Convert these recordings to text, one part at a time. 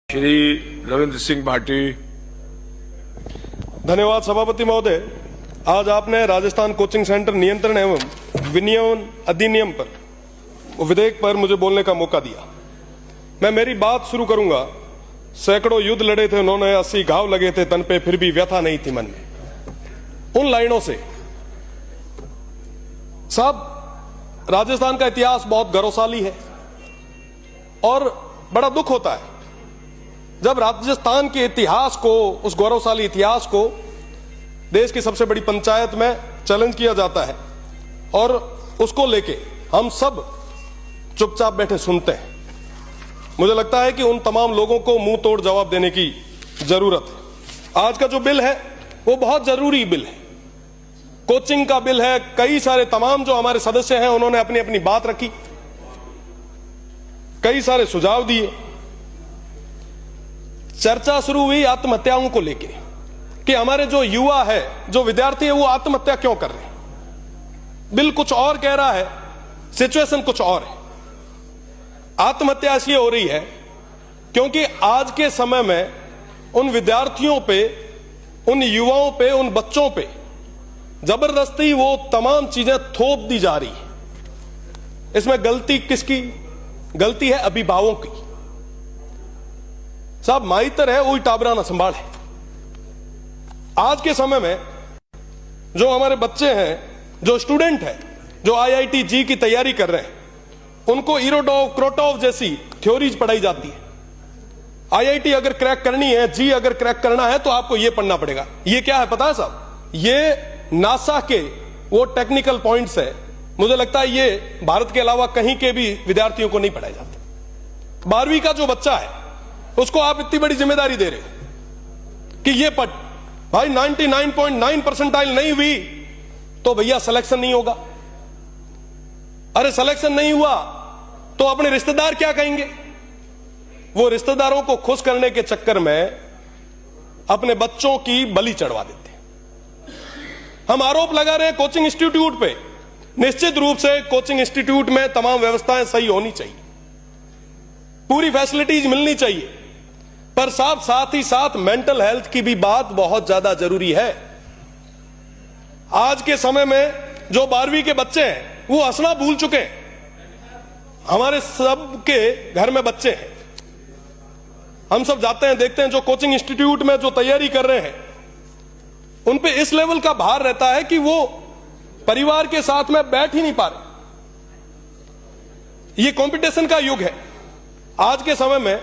श्री रविंद्र सिंह भाटी। धन्यवाद सभापति महोदय। आज आपने राजस्थान कोचिंग सेंटर नियंत्रण एवं विनियमन अधिनियम पर विधेयक पर मुझे बोलने का मौका दिया। मैं मेरी बात शुरू करूंगा। सैकड़ों युद्ध लड़े थे उन्होंने, 80 घाव लगे थे तन पे, फिर भी व्यथा नहीं थी मन में। उन लाइनों से साहब, राजस्थान का इतिहास बहुत गौरवशाली है और बड़ा दुख होता है जब राजस्थान के इतिहास को, उस गौरवशाली इतिहास को देश की सबसे बड़ी पंचायत में चैलेंज किया जाता है और उसको लेके हम सब चुपचाप बैठे सुनते हैं। मुझे लगता है कि उन तमाम लोगों को मुंह तोड़ जवाब देने की जरूरत है। आज का जो बिल है वो बहुत जरूरी बिल है, कोचिंग का बिल है। कई सारे तमाम जो हमारे सदस्य हैं उन्होंने अपनी अपनी बात रखी, कई सारे सुझाव दिए। चर्चा शुरू हुई आत्महत्याओं को लेके कि हमारे जो युवा है, जो विद्यार्थी है, वो आत्महत्या क्यों कर रहे हैं। बिल कुछ और कह रहा है, सिचुएशन कुछ और है। आत्महत्या इसलिए हो रही है क्योंकि आज के समय में उन विद्यार्थियों पे, उन युवाओं पे, उन बच्चों पे जबरदस्ती वो तमाम चीजें थोप दी जा रही है। इसमें गलती किसकी? गलती है अभिभावकों की। साहब, माइतर है वही टाबरा ना संभाल है। आज के समय में जो हमारे बच्चे हैं, जो स्टूडेंट हैं, जो IIT जी की तैयारी कर रहे हैं, उनको इरोडोव, क्रोटोव जैसी थ्योरीज पढ़ाई जाती है। IIT अगर क्रैक करनी है, जी अगर क्रैक करना है तो आपको यह पढ़ना पड़ेगा। ये क्या है पता है साहब? ये नासा के वो टेक्निकल पॉइंट्स है। मुझे लगता है ये भारत के अलावा कहीं के भी विद्यार्थियों को नहीं पढ़ाए जाते। 12वीं का जो बच्चा है उसको आप इतनी बड़ी जिम्मेदारी दे रहे हो कि ये पढ़। भाई 99.9 परसेंटाइल नहीं हुई तो भैया सिलेक्शन नहीं होगा। अरे सिलेक्शन नहीं हुआ तो अपने रिश्तेदार क्या कहेंगे? वो रिश्तेदारों को खुश करने के चक्कर में अपने बच्चों की बलि चढ़वा देते हैं। हम आरोप लगा रहे हैं कोचिंग इंस्टीट्यूट पे। निश्चित रूप से कोचिंग इंस्टीट्यूट में तमाम व्यवस्थाएं सही होनी चाहिए, पूरी फैसिलिटीज मिलनी चाहिए, पर साथ ही साथ मेंटल हेल्थ की भी बात बहुत ज्यादा जरूरी है। आज के समय में जो 12वीं के बच्चे हैं वो हंसना भूल चुके हैं। हमारे सबके घर में बच्चे हैं, हम सब जाते हैं, देखते हैं। जो कोचिंग इंस्टीट्यूट में जो तैयारी कर रहे हैं उन पे इस लेवल का भार रहता है कि वो परिवार के साथ में बैठ ही नहीं पा रहे। ये कंपटीशन का युग है। आज के समय में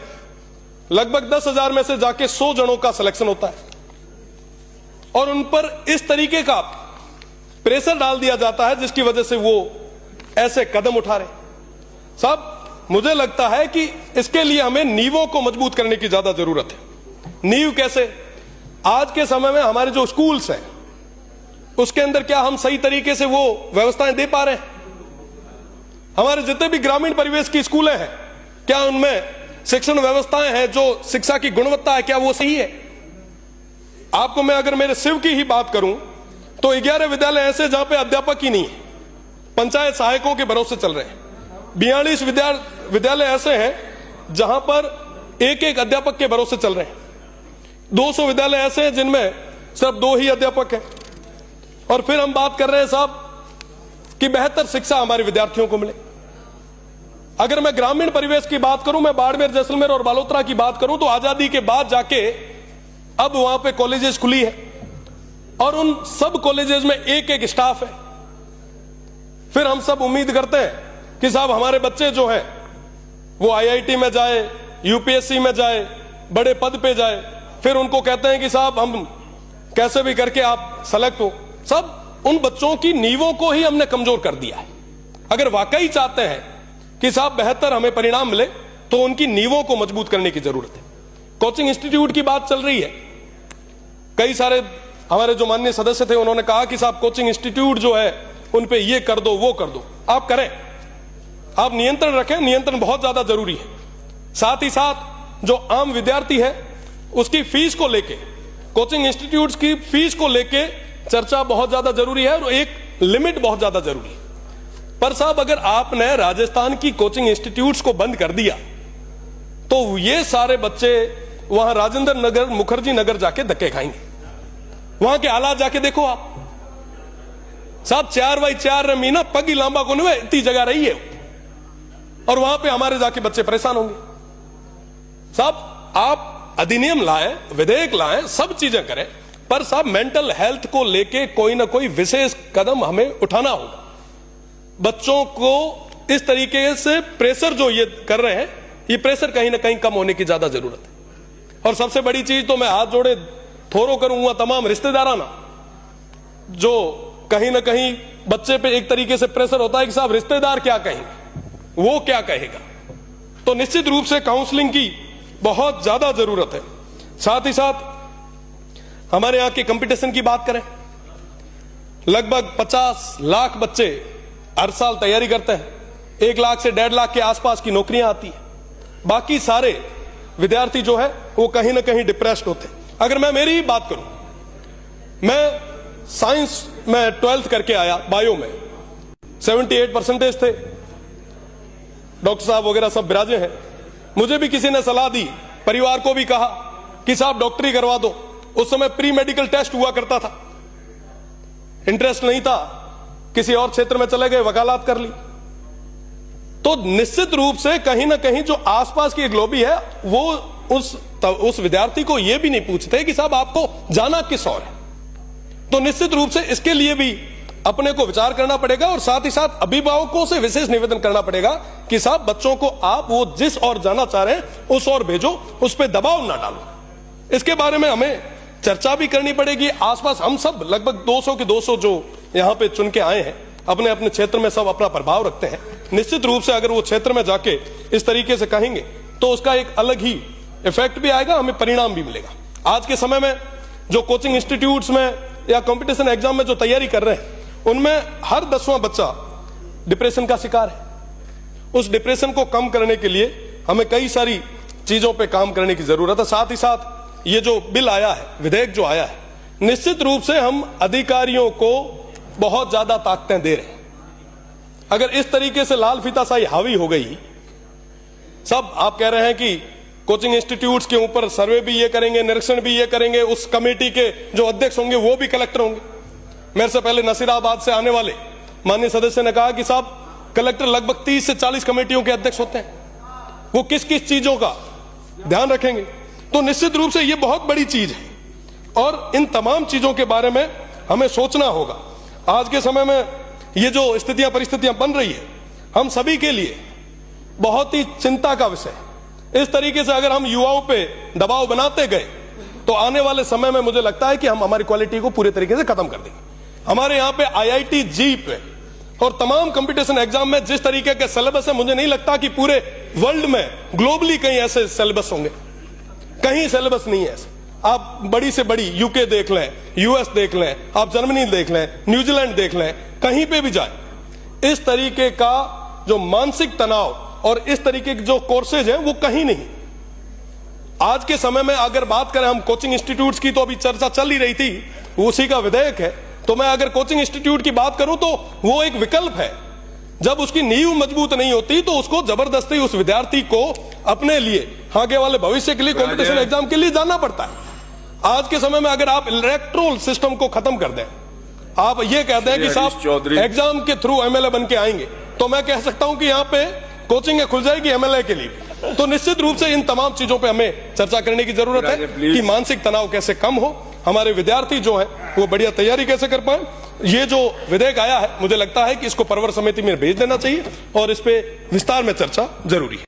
लगभग 10,000 में से जाके 100 जनों का सिलेक्शन होता है और उन पर इस तरीके का प्रेशर डाल दिया जाता है जिसकी वजह से वो ऐसे कदम उठा रहे। साहब, मुझे लगता है कि इसके लिए हमें नींवों को मजबूत करने की ज्यादा जरूरत है। नींव कैसे? आज के समय में हमारे जो स्कूल्स हैं उसके अंदर क्या हम सही तरीके से वो व्यवस्थाएं दे पा रहे हैं? हमारे जितने भी ग्रामीण परिवेश की स्कूलें हैं, क्या उनमें शिक्षण व्यवस्थाएं हैं, जो शिक्षा की गुणवत्ता है, क्या वो सही है? आपको मैं अगर मेरे शिव की ही बात करूं तो 11 विद्यालय ऐसे जहां पे अध्यापक ही नहीं है, पंचायत सहायकों के भरोसे चल रहे हैं। 42 विद्यालय ऐसे हैं जहां पर एक अध्यापक के भरोसे चल रहे हैं। 200 विद्यालय ऐसे हैं जिनमें सिर्फ 2 ही अध्यापक हैं। और फिर हम बात कर रहे हैं साहब कि बेहतर शिक्षा हमारे विद्यार्थियों को मिले। अगर मैं ग्रामीण परिवेश की बात करूं, मैं बाड़मेर, जैसलमेर और बालोतरा की बात करूं, तो आजादी के बाद जाके अब वहां पे कॉलेजेस खुली है और उन सब कॉलेजेस में एक स्टाफ है। फिर हम सब उम्मीद करते हैं कि साहब हमारे बच्चे जो है वो IIT में जाए, UPSC में जाए, बड़े पद पे जाए। फिर उनको कहते हैं कि साहब हम कैसे भी करके आप सेलेक्ट हो। सब उन बच्चों की नींवों को ही हमने कमजोर कर दिया है। अगर वाकई चाहते हैं कि साहब बेहतर हमें परिणाम मिले तो उनकी नींवों को मजबूत करने की जरूरत है। कोचिंग इंस्टीट्यूट की बात चल रही है। कई सारे हमारे जो माननीय सदस्य थे उन्होंने कहा कि साहब कोचिंग इंस्टीट्यूट जो है उन पे ये कर दो, वो कर दो। आप करें, आप नियंत्रण रखें, नियंत्रण बहुत ज्यादा जरूरी है। साथ ही साथ जो आम विद्यार्थी है उसकी फीस को लेके, कोचिंग इंस्टीट्यूट की फीस को लेके चर्चा बहुत ज्यादा जरूरी है और एक लिमिट बहुत ज्यादा जरूरी है। पर साहब, अगर आपने राजस्थान की कोचिंग इंस्टीट्यूट्स को बंद कर दिया तो ये सारे बच्चे वहां राजेंद्र नगर, मुखर्जी नगर जाके धक्के खाएंगे। वहां के हालात जाके देखो आप साहब, 4x4 मीना पग ही लांबा को नहीं, इतनी जगह रही है, और वहां पे हमारे जाके बच्चे परेशान होंगे। साहब आप अधिनियम लाए, विधेयक लाए, सब चीजें करें, पर साहब मेंटल हेल्थ को लेके कोई ना कोई विशेष कदम हमें उठाना होगा। बच्चों को इस तरीके से प्रेशर जो ये कर रहे हैं, ये प्रेशर कहीं ना कहीं कम होने की ज्यादा जरूरत है। और सबसे बड़ी चीज तो मैं हाथ जोड़े थोरो करूंगा तमाम रिश्तेदाराना, जो कहीं ना कहीं बच्चे पे एक तरीके से प्रेशर होता है कि साहब रिश्तेदार क्या कहेंगे, वो क्या कहेगा। तो निश्चित रूप से काउंसलिंग की बहुत ज्यादा जरूरत है। साथ ही साथ हमारे यहां के कंपटीशन की बात करें, लगभग 50 लाख बच्चे हर साल तैयारी करते हैं, 1 लाख से 1.5 लाख के आसपास की नौकरियां आती है। बाकी सारे विद्यार्थी जो है वो कहीं ना कहीं डिप्रेस्ड होते हैं। अगर मैं मेरी ही बात करूं, मैं साइंस में 12th करके आया, बायो में 78% थे, डॉक्टर साहब वगैरह सब विराजे हैं। मुझे भी किसी ने सलाह दी, परिवार को भी कहा कि साहब डॉक्टरी करवा दो। उस समय प्री मेडिकल टेस्ट हुआ करता था, इंटरेस्ट नहीं था, किसी और क्षेत्र में चले गए, वकालत कर ली। तो निश्चित रूप से कहीं ना कहीं जो आसपास की एक लॉबी है वो उस विद्यार्थी को यह भी नहीं पूछते कि साहब आपको जाना किस और है। तो निश्चित रूप से इसके लिए भी अपने को विचार करना पड़ेगा, और साथ ही साथ अभिभावकों से विशेष निवेदन करना पड़ेगा कि साहब बच्चों को आप वो जिस और जाना चाह रहे हैं उस और भेजो, उस पर दबाव ना डालो। इसके बारे में हमें चर्चा भी करनी पड़ेगी। आसपास हम सब लगभग 200 के 200 जो यहां पे चुन के आए हैं, अपने अपने क्षेत्र में सब अपना प्रभाव रखते हैं। निश्चित रूप से अगर वो क्षेत्र में जाके इस तरीके से कहेंगे तो उसका एक अलग ही इफेक्ट भी आएगा, हमें परिणाम भी मिलेगा। आज के समय में जो कोचिंग इंस्टीट्यूट्स में या कंपटीशन एग्जाम में जो तैयारी कर रहे हैं, उनमें हर 10वां बच्चा डिप्रेशन का शिकार है। उस डिप्रेशन को कम करने के लिए हमें कई सारी चीजों पे काम करने की जरूरत है। साथ ही साथ ये जो बिल आया है, विधेयक जो आया है, निश्चित रूप से हम अधिकारियों को बहुत ज्यादा ताकतें दे रहे हैं। अगर इस तरीके से लाल फीताशाही हावी हो गई, सब आप कह रहे हैं कि कोचिंग इंस्टीट्यूट्स के ऊपर सर्वे भी ये करेंगे, निरीक्षण भी ये करेंगे, उस कमेटी के जो अध्यक्ष होंगे वो भी कलेक्टर होंगे। मेरे से पहले नसीराबाद से आने वाले माननीय सदस्य ने कहा कि साहब कलेक्टर लगभग 30 से 40 कमेटियों के अध्यक्ष होते हैं, वो किस किस चीजों का ध्यान रखेंगे। तो निश्चित रूप से ये बहुत बड़ी चीज है और इन तमाम चीजों के बारे में हमें सोचना होगा। आज के समय में ये जो स्थितियां परिस्थितियां बन रही है, हम सभी के लिए बहुत ही चिंता का विषय है। इस तरीके से अगर हम युवाओं पे दबाव बनाते गए तो आने वाले समय में मुझे लगता है कि हम हमारी क्वालिटी को पूरे तरीके से खत्म कर देंगे। हमारे यहाँ पे IIT जी पे और तमाम कंपटीशन एग्जाम में जिस तरीके के सिलेबस है, मुझे नहीं लगता कि पूरे वर्ल्ड में ग्लोबली कहीं ऐसे सिलेबस होंगे। कहीं सिलेबस नहीं है ऐसे। आप बड़ी से बड़ी यूके देख लें, US देख लें, आप जर्मनी देख लें, न्यूजीलैंड देख लें, कहीं पे भी जाए, इस तरीके का जो मानसिक तनाव और इस तरीके के जो कोर्सेज हैं वो कहीं नहीं। आज के समय में अगर बात करें हम कोचिंग इंस्टीट्यूट्स की, तो अभी चर्चा चल ही रही थी, उसी का विधेयक है। तो मैं अगर कोचिंग इंस्टीट्यूट की बात करूं तो वो एक विकल्प है। जब उसकी नींव मजबूत नहीं होती तो उसको जबरदस्ती उस विद्यार्थी को अपने लिए आगे वाले भविष्य के लिए कंपटीशन एग्जाम के लिए जाना पड़ता है। आज के समय में अगर आप इलेक्ट्रोल सिस्टम को खत्म कर दें, आप ये कहते हैं कि साहब एग्जाम के थ्रू MLA बन के आएंगे, तो मैं कह सकता हूं कि यहाँ पे कोचिंग खुल जाएगी MLA के लिए। तो निश्चित रूप से इन तमाम चीजों पे हमें चर्चा करने की जरूरत है कि मानसिक तनाव कैसे कम हो, हमारे विद्यार्थी जो है वो बढ़िया तैयारी कैसे कर पाए। ये जो विधेयक आया है, मुझे लगता है कि इसको परवर समिति में भेज देना चाहिए और इस पे विस्तार में चर्चा जरूरी है।